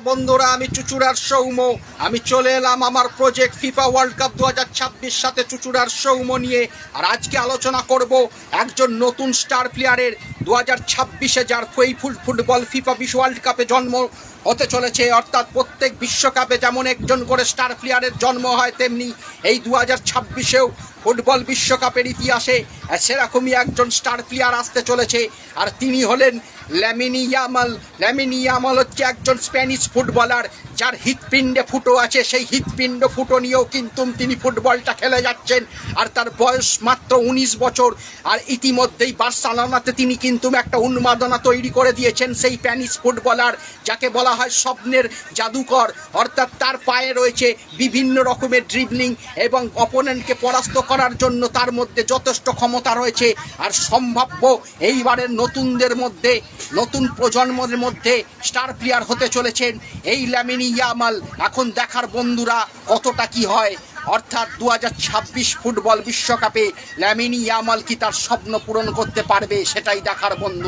বন্ধুরা, আমি চুচুড়ার সৌম্য। আমি চলে এলাম আমার প্রজেক্ট ফিফা ওয়ার্ল্ড কাপ 2026 সাথে চুচুড়ার সৌম্য নিয়ে। আর আজকে আলোচনা করব একজন নতুন স্টার প্লেয়ারের 2026-এ যার ফুটবল ফিফা বিশ্ব ওয়ার্ল্ড কাপে জন্ম হতে চলেছে। অর্থাৎ প্রত্যেক বিশ্বকাপে যেমন একজন করে স্টার প্লেয়ারের জন্ম হয়, তেমনি এই 2026-এও ফুটবল বিশ্বকাপের ইতিহাসে সেরকমই একজন স্টার প্লেয়ার আসতে চলেছে। আর তিনি হলেন লামিন ইয়ামাল। লামিন ইয়ামাল হচ্ছে একজন স্প্যানিশ ফুটবলার যার হৃৎপিণ্ডে ফুটো আছে। সেই হৃৎপিণ্ড ফুটো নিয়েও কিন্তু তিনি ফুটবলটা খেলে যাচ্ছেন। আর তার বয়স মাত্র 19 বছর। আর ইতিমধ্যেই বার্সেলোনাতে তিনি কিন্তু একটা উন্মাদনা তৈরি করে দিয়েছেন। সেই স্প্যানিশ ফুটবলার যাকে বলা হয় স্বপ্নের জাদুকর। অর্থাৎ তার পায়ে রয়েছে বিভিন্ন রকমের ড্রিবলিং এবং অপোনেন্টকে পরাস্ত করার জন্য তার মধ্যে যথেষ্ট ক্ষমতা রয়েছে। আর সম্ভাব্য এইবারের নতুনদের মধ্যে, নতুন প্রজন্মের মধ্যে স্টার প্লেয়ার হতে চলেছেন এই লামিন ইয়ামাল। এখন দেখার বন্ধুরা কতটা কি হয়। অর্থাৎ 2026 ফুটবল বিশ্বকাপে লামিন ইয়ামাল কি তার স্বপ্ন পূরণ করতে পারবে, সেটাই দেখার বন্ধু।